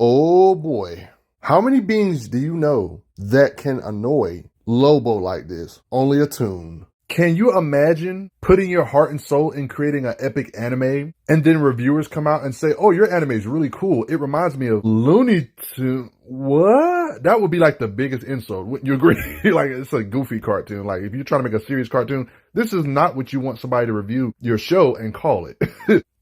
Oh boy. How many beings do you know that can annoy Lobo like this? Only a tune. Can you imagine putting your heart and soul in creating an epic anime and then reviewers come out and say, oh, your anime is really cool. It reminds me of Looney Tunes. What? That would be like the biggest insult. Wouldn't you agree? Like, it's a goofy cartoon. Like, if you're trying to make a serious cartoon, this is not what you want somebody to review your show and call it.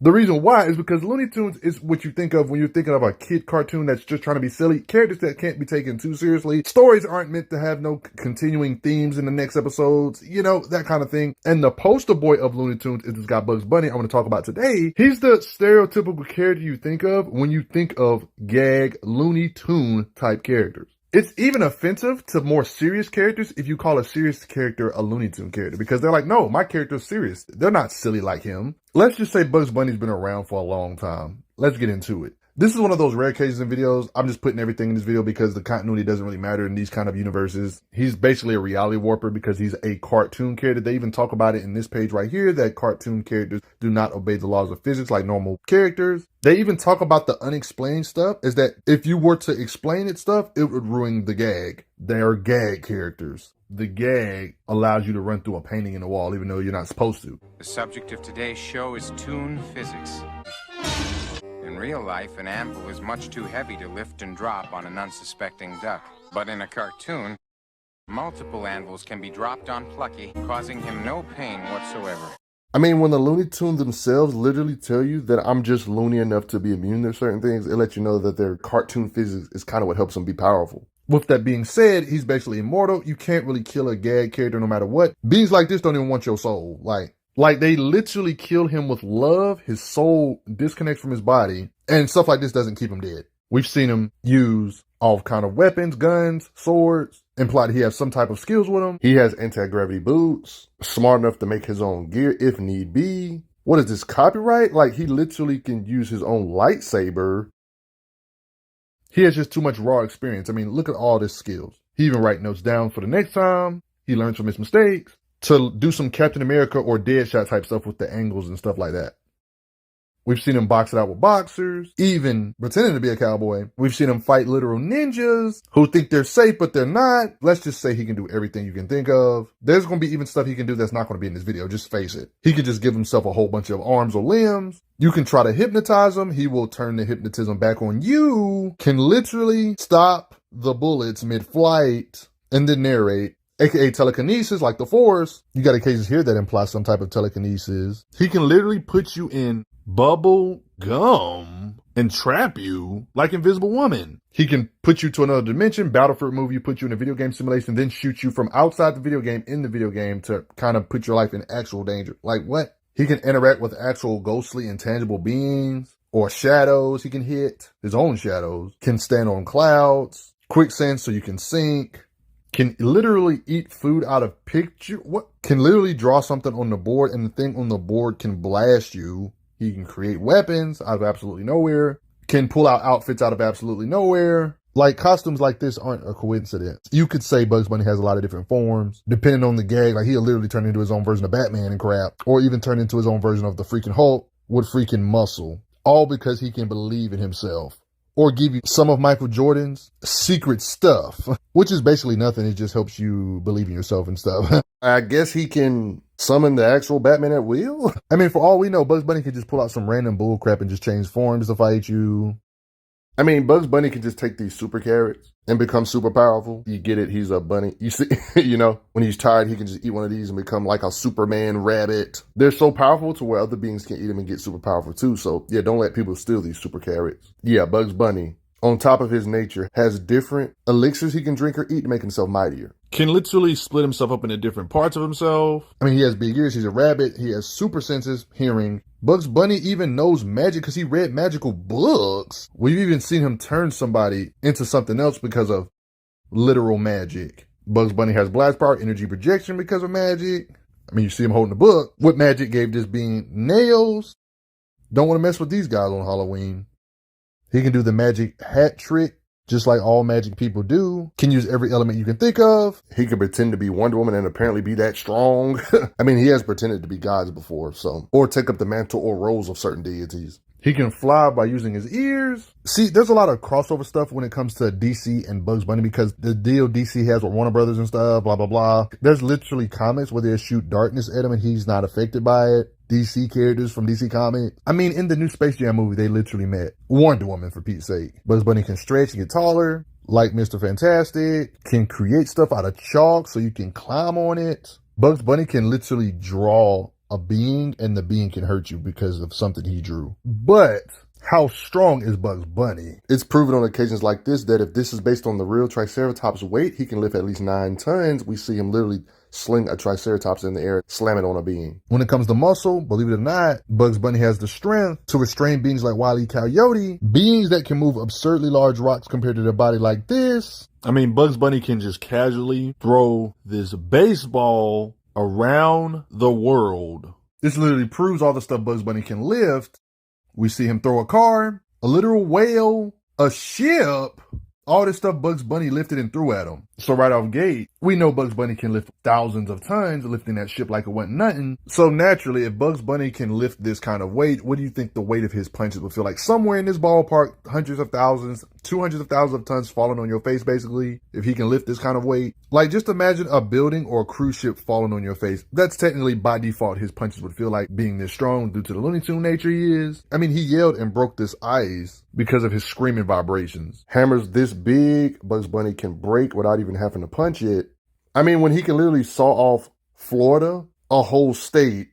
The reason why is because Looney Tunes is what you think of when you're thinking of a kid cartoon that's just trying to be silly. Characters that can't be taken too seriously. Stories aren't meant to have no continuing themes in the next episodes. You know, that kind of thing. And the poster boy of Looney Tunes is this guy Bugs Bunny I want to talk about today. He's the stereotypical character you think of when you think of gag Looney Tune type characters. It's even offensive to more serious characters if you call a serious character a Looney Tune character, because they're like, no, my character's serious. They're not silly like him. Let's just say Bugs Bunny's been around for a long time. Let's get into it. This is one of those rare cases in videos. I'm just putting everything in this video because the continuity doesn't really matter in these kind of universes. He's basically a reality warper because he's a cartoon character. They even talk about it in this page right here that cartoon characters do not obey the laws of physics like normal characters. They even talk about the unexplained stuff, is that if you were to explain it stuff, it would ruin the gag. They are gag characters. The gag allows you to run through a painting in the wall even though you're not supposed to. The subject of today's show is tune physics. In real life, an anvil is much too heavy to lift and drop on an unsuspecting duck. But in a cartoon, multiple anvils can be dropped on Plucky, causing him no pain whatsoever. I mean, when the Looney Tunes themselves literally tell you that I'm just loony enough to be immune to certain things, it lets you know that their cartoon physics is kind of what helps them be powerful. With that being said, he's basically immortal. You can't really kill a gag character no matter what. Beings like this don't even want your soul. Like they literally kill him with love. His soul disconnects from his body, and stuff like this doesn't keep him dead. We've seen him use all kind of weapons, guns, swords, imply that he has some type of skills with him. He has anti-gravity boots, smart enough to make his own gear if need be. What is this, copyright? Like, he literally can use his own lightsaber. He has just too much raw experience. I mean, look at all his skills. He even writes notes down for the next time. He learns from his mistakes to do some Captain America or Deadshot type stuff with the angles and stuff like that. We've seen him box it out with boxers, even pretending to be a cowboy. We've seen him fight literal ninjas who think they're safe, but they're not. Let's just say he can do everything you can think of. There's going to be even stuff he can do that's not going to be in this video. Just face it. He could just give himself a whole bunch of arms or limbs. You can try to hypnotize him. He will turn the hypnotism back on you. Can literally stop the bullets mid-flight and then narrate. AKA telekinesis, like the Force. You got occasions here that imply some type of telekinesis. He can literally put you in bubble gum and trap you like Invisible Woman. He can put you to another dimension, Battlefield movie, put you in a video game simulation, then shoot you from outside the video game in the video game to kind of put your life in actual danger. Like what? He can interact with actual ghostly intangible beings or shadows. He can hit his own shadows, can stand on clouds, quicksand so you can sink. Can literally eat food out of picture. What? Can literally draw something on the board and the thing on the board can blast you. He can create weapons out of absolutely nowhere. Can pull out outfits out of absolutely nowhere. Like, costumes like this aren't a coincidence. You could say Bugs Bunny has a lot of different forms, depending on the gag. Like, he'll literally turn into his own version of Batman and crap. Or even turn into his own version of the freaking Hulk with freaking muscle. All because he can believe in himself. Or give you some of Michael Jordan's secret stuff, which is basically nothing. It just helps you believe in yourself and stuff. I guess he can summon the actual Batman at will. I mean, for all we know, Bugs Bunny can just pull out some random bull crap and just change forms to fight you. I mean, Bugs Bunny can just take these super carrots and become super powerful. You get it? He's a bunny. You see, you know, when he's tired, he can just eat one of these and become like a Superman rabbit. They're so powerful to where other beings can eat them and get super powerful too. So yeah, don't let people steal these super carrots. Yeah, Bugs Bunny, on top of his nature, has different elixirs he can drink or eat to make himself mightier. Can literally split himself up into different parts of himself. I mean, he has big ears. He's a rabbit. He has super senses, hearing. Bugs Bunny even knows magic because he read magical books. We've even seen him turn somebody into something else because of literal magic. Bugs Bunny has blast power, energy projection because of magic. I mean, you see him holding the book. What magic gave this being nails? Don't want to mess with these guys on Halloween. He can do the magic hat trick, just like all magic people do. Can use every element you can think of. He can pretend to be Wonder Woman and apparently be that strong. I mean, he has pretended to be gods before, so. Or take up the mantle or roles of certain deities. He can fly by using his ears. See, there's a lot of crossover stuff when it comes to DC and Bugs Bunny because the deal DC has with Warner Brothers and stuff, blah, blah, blah. There's literally comics where they shoot darkness at him and he's not affected by it. DC characters from DC Comics. I mean, in the new Space Jam movie, they literally met Wonder Woman, for Pete's sake. Bugs Bunny can stretch and get taller, like Mr. Fantastic, can create stuff out of chalk so you can climb on it. Bugs Bunny can literally draw a being and the being can hurt you because of something he drew. But how strong is Bugs Bunny? It's proven on occasions like this that if this is based on the real Triceratops weight, he can lift at least 9 tons. We see him literally sling a Triceratops in the air, slam it on a being. When it comes to muscle, believe it or not, Bugs Bunny has the strength to restrain beings like Wile E. Coyote, beings that can move absurdly large rocks compared to their body like this. I mean, Bugs Bunny can just casually throw this baseball around the world. This literally proves all the stuff Bugs Bunny can lift. We see him throw a car, a literal whale, a ship, all this stuff Bugs Bunny lifted and threw at him. So right off gate, we know Bugs Bunny can lift thousands of tons, lifting that ship like it wasn't nothing. So naturally, if Bugs Bunny can lift this kind of weight, what do you think the weight of his punches would feel like? Somewhere in this ballpark, hundreds of thousands, 200s of thousands of tons falling on your face, basically, if he can lift this kind of weight. Like, just imagine a building or a cruise ship falling on your face. That's technically, by default, his punches would feel like being this strong due to the Looney Tune nature he is. I mean, he yelled and broke this ice because of his screaming vibrations. Hammers this big, Bugs Bunny can break without even having to punch it. I mean, when he can literally saw off Florida, a whole state.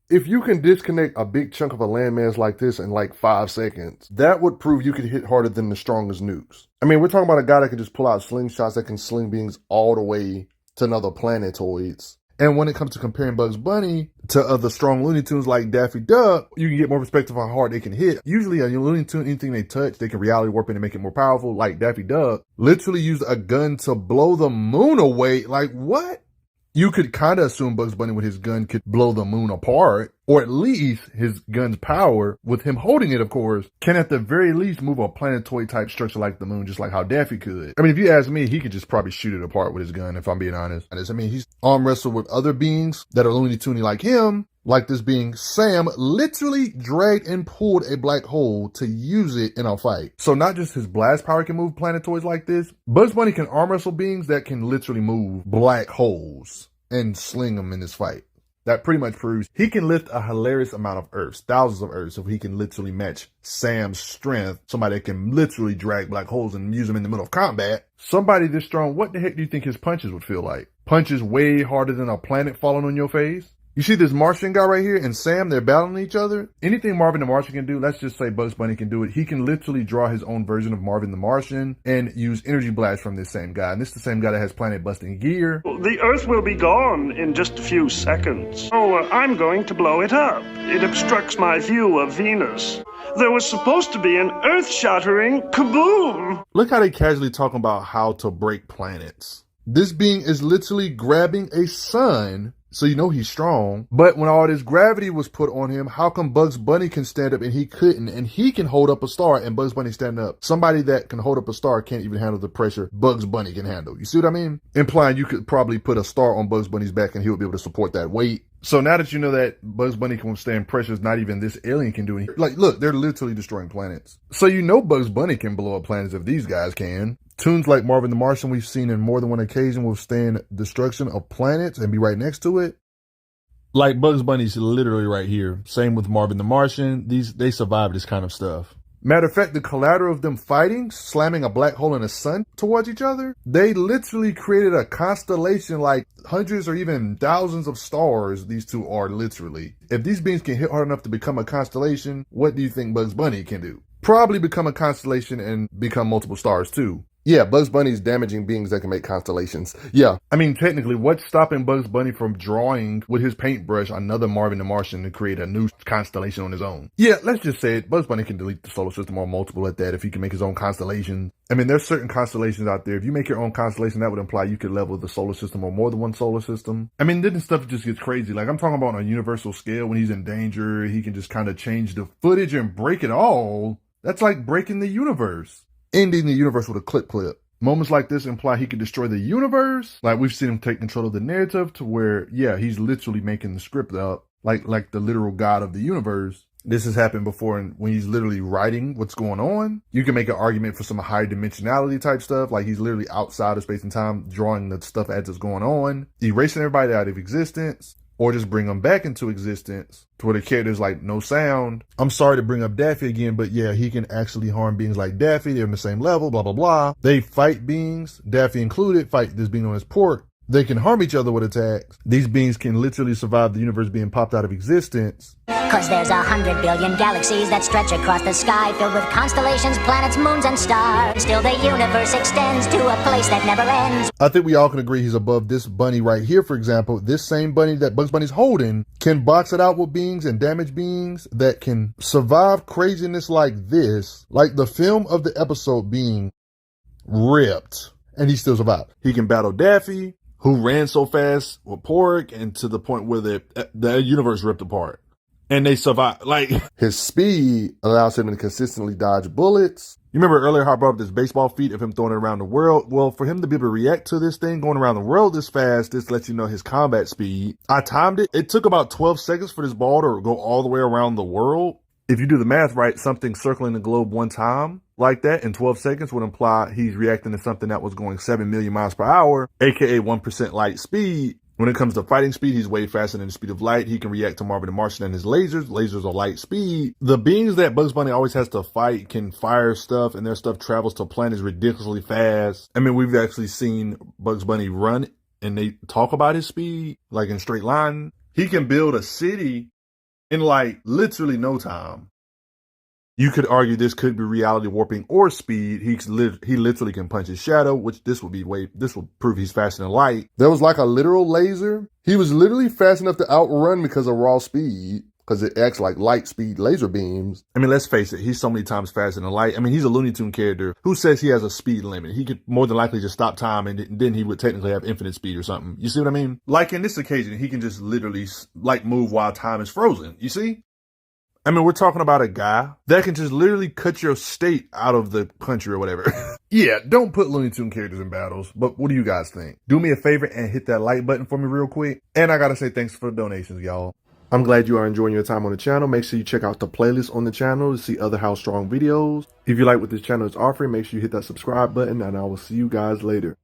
If you can disconnect a big chunk of a landmass like this in like 5 seconds, that would prove you could hit harder than the strongest nukes. I mean, we're talking about a guy that can just pull out slingshots that can sling beings all the way to another planetoids. And when it comes to comparing Bugs Bunny to other strong Looney Tunes like Daffy Duck, you can get more perspective on how hard they can hit. Usually a Looney Tune, anything they touch, they can reality warp it and make it more powerful. Like Daffy Duck literally used a gun to blow the moon away. Like, what? You could kind of assume Bugs Bunny with his gun could blow the moon apart, or at least his gun's power, with him holding it, of course, can at the very least move a planetoid type structure like the moon, just like how Daffy could. I mean, if you ask me, he could just probably shoot it apart with his gun, if I'm being honest. I mean, he's arm wrestled with other beings that are Looney Tunes like him, like this being Sam literally dragged and pulled a black hole to use it in a fight. So not just his blast power can move planetoids like this, Bugs Bunny can arm wrestle beings that can literally move black holes and sling them in this fight. That pretty much proves he can lift a hilarious amount of Earths, thousands of Earths, if he can literally match Sam's strength, somebody that can literally drag black holes and use them in the middle of combat. Somebody this strong, what the heck do you think his punches would feel like? Punches way harder than a planet falling on your face? You see this Martian guy right here and Sam, they're battling each other. Anything Marvin the Martian can do, let's just say Bugs Bunny can do it. He can literally draw his own version of Marvin the Martian and use energy blast from this same guy. And this is the same guy that has planet busting gear. The Earth will be gone in just a few seconds. I'm going to blow it up. It obstructs my view of Venus. There was supposed to be an earth-shattering kaboom. Look how they casually talking about how to break planets. This being is literally grabbing a sun, so you know he's strong. But when all this gravity was put on him, how come Bugs Bunny can stand up and he couldn't? And he can hold up a star and Bugs Bunny stand up. Somebody that can hold up a star can't even handle the pressure Bugs Bunny can handle. You see what I mean? Implying you could probably put a star on Bugs Bunny's back and he would be able to support that weight. So now that you know that Bugs Bunny can withstand pressures not even this alien can do. Like, look, they're literally destroying planets. So you know Bugs Bunny can blow up planets if these guys can. Tunes like Marvin the Martian we've seen in more than one occasion withstand destruction of planets and be right next to it. Like Bugs Bunny's literally right here. Same with Marvin the Martian. They survive this kind of stuff. Matter of fact, the collateral of them fighting, slamming a black hole and a sun towards each other, they literally created a constellation like hundreds or even thousands of stars. These two are literally. If these beings can hit hard enough to become a constellation, what do you think Bugs Bunny can do? Probably become a constellation and become multiple stars too. Yeah, Bugs Bunny's damaging beings that can make constellations. Yeah. I mean, technically, what's stopping Bugs Bunny from drawing with his paintbrush another Marvin the Martian to create a new constellation on his own? Yeah, let's just say it. Bugs Bunny can delete the solar system or multiple at that if he can make his own constellation. I mean, there's certain constellations out there. If you make your own constellation, that would imply you could level the solar system or more than one solar system. I mean, then stuff just gets crazy. Like, I'm talking about on a universal scale. When he's in danger, he can just kind of change the footage and break it all. That's like breaking the universe. Ending the universe with a clip. Moments like this imply he could destroy the universe. Like we've seen him take control of the narrative to where, yeah, he's literally making the script up like the literal god of the universe. This has happened before when he's literally writing what's going on. You can make an argument for some higher dimensionality type stuff, like he's literally outside of space and time drawing the stuff as it's going on, erasing everybody out of existence, or just bring them back into existence to where the character's like no sound. I'm sorry to bring up Daffy again, but yeah, he can actually harm beings like Daffy. They're on the same level, blah, blah, blah. They fight beings, Daffy included, fight this being on his port. They can harm each other with attacks. These beings can literally survive the universe being popped out of existence. Cause there's 100 billion galaxies that stretch across the sky, filled with constellations, planets, moons, and stars. Still the universe extends to a place that never ends. I think we all can agree he's above this bunny right here, for example. This same bunny that Bugs Bunny's holding can box it out with beings and damage beings that can survive craziness like this, like the film of the episode being ripped, and he still survived. He can battle Daffy, who ran so fast with Pork, and to the point where the universe ripped apart. And they survived. Like, his speed allows him to consistently dodge bullets. You remember earlier how I brought up this baseball feat of him throwing it around the world? Well, for him to be able to react to this thing going around the world this fast, this lets you know his combat speed. I timed it. It took about 12 seconds for this ball to go all the way around the world. If you do the math right, something circling the globe one time like that in 12 seconds would imply he's reacting to something that was going 7 million miles per hour, aka 1% light speed. When it comes to fighting speed, he's way faster than the speed of light. He can react to Marvin the Martian and his lasers. Lasers are light speed. The beings that Bugs Bunny always has to fight can fire stuff, and their stuff travels to planets ridiculously fast. I mean, we've actually seen Bugs Bunny run, and they talk about his speed, like in straight line. He can build a city in like literally no time. You could argue this could be reality warping or speed. He literally can punch his shadow, which this will prove he's faster than light. There was like a literal laser. He was literally fast enough to outrun because of raw speed, because it acts like light speed laser beams. I mean, let's face it, he's so many times faster than light. I mean, he's a Looney Tune character. Who says he has a speed limit? He could more than likely just stop time, and then he would technically have infinite speed or something. You see what I mean? Like in this occasion, he can just literally like move while time is frozen. You see? I mean, we're talking about a guy that can just literally cut your state out of the country or whatever. Yeah, don't put Looney Tune characters in battles, but what do you guys think? Do me a favor and hit that like button for me real quick. And I gotta say thanks for the donations, y'all. I'm glad you are enjoying your time on the channel. Make sure you check out the playlist on the channel to see other How Strong videos. If you like what this channel is offering, make sure you hit that subscribe button, and I will see you guys later.